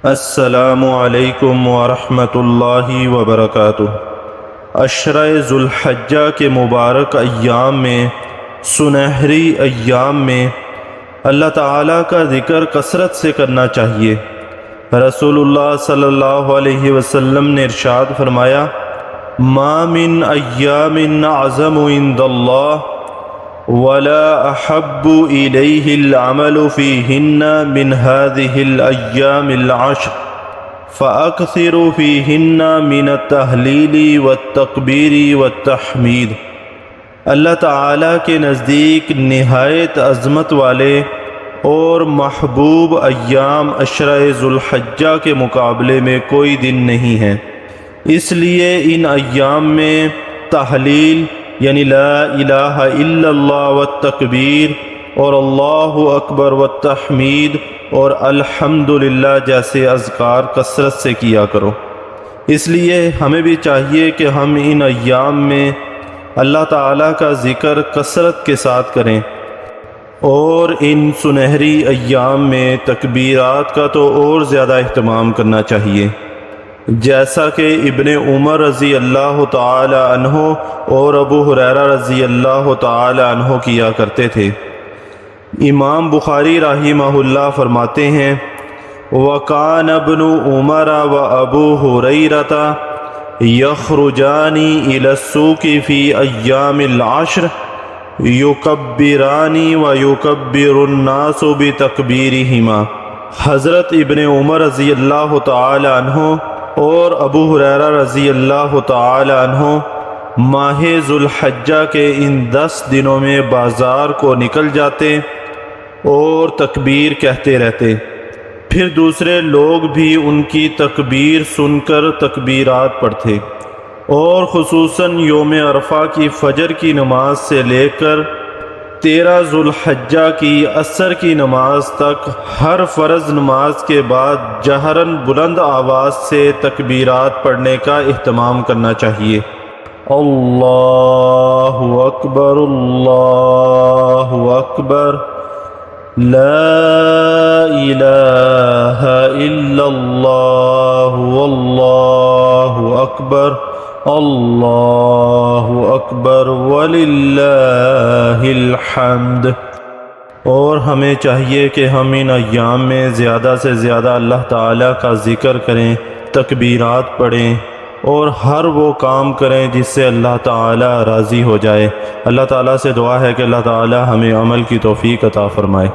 السلام علیکم ورحمۃ اللہ وبرکاتہ۔ عشرہ ذو الحجہ کے مبارک ایام میں، سنہری ایام میں اللہ تعالیٰ کا ذکر کثرت سے کرنا چاہیے۔ رسول اللہ صلی اللہ علیہ وسلم نے ارشاد فرمایا، ما من ایام اعظم عند اللہ ولا احب الیہ العمل فیہن من هذه الایام العشر فاکثروا فیہن من التہلیل والتکبیر والتحمید۔ اللہ تعالیٰ کے نزدیک نہایت عظمت والے اور محبوب ایام عشرہ ذو الحجہ کے مقابلے میں کوئی دن نہیں ہے، اس لیے ان ایام میں تحلیل یعنی لا الہ الا اللہ والتکبیر اور اللہ اکبر والتحمید اور الحمدللہ جیسے اذکار کثرت سے کیا کرو۔ اس لیے ہمیں بھی چاہیے کہ ہم ان ایام میں اللہ تعالیٰ کا ذکر کثرت کے ساتھ کریں، اور ان سنہری ایام میں تکبیرات کا تو اور زیادہ اہتمام کرنا چاہیے، جیسا کہ ابن عمر رضی اللہ تعالی عنہ اور ابو ہریرہ رضی اللہ تعالی عنہ کیا کرتے تھے۔ امام بخاری رحمہ اللہ فرماتے ہیں، وَكَانَ ابْنُ عُمَرَ وَأَبُو هُرَيْرَةَ يَخْرُجَانِ إِلَى السُّوقِ فِي أَيَّامِ الْعَشْرِ يُكَبِّرَانِ وَيُكَبِّرُ النَّاسُ بِتَكْبِيرِهِمَا۔ حضرت ابن عمر رضی اللہ تعالی عنہ اور ابو ہریرہ رضی اللہ تعالی عنہ ماہ ذو الحجہ کے ان 10 دنوں میں بازار کو نکل جاتے اور تکبیر کہتے رہتے، پھر دوسرے لوگ بھی ان کی تکبیر سن کر تکبیرات پڑھتے، اور خصوصاً یوم عرفہ کی فجر کی نماز سے لے کر 13 ذو الحجہ کی عصر کی نماز تک ہر فرض نماز کے بعد جہراً بلند آواز سے تکبیرات پڑھنے کا اہتمام کرنا چاہیے۔ اللہ اکبر اللہ اکبر لا الہ الا اللہ واللہ اکبر اللہ اکبر وللہ الحمد۔ اور ہمیں چاہیے کہ ہم ان ایام میں زیادہ سے زیادہ اللہ تعالیٰ کا ذکر کریں، تکبیرات پڑھیں، اور ہر وہ کام کریں جس سے اللہ تعالیٰ راضی ہو جائے۔ اللہ تعالیٰ سے دعا ہے کہ اللہ تعالیٰ ہمیں عمل کی توفیق عطا فرمائے۔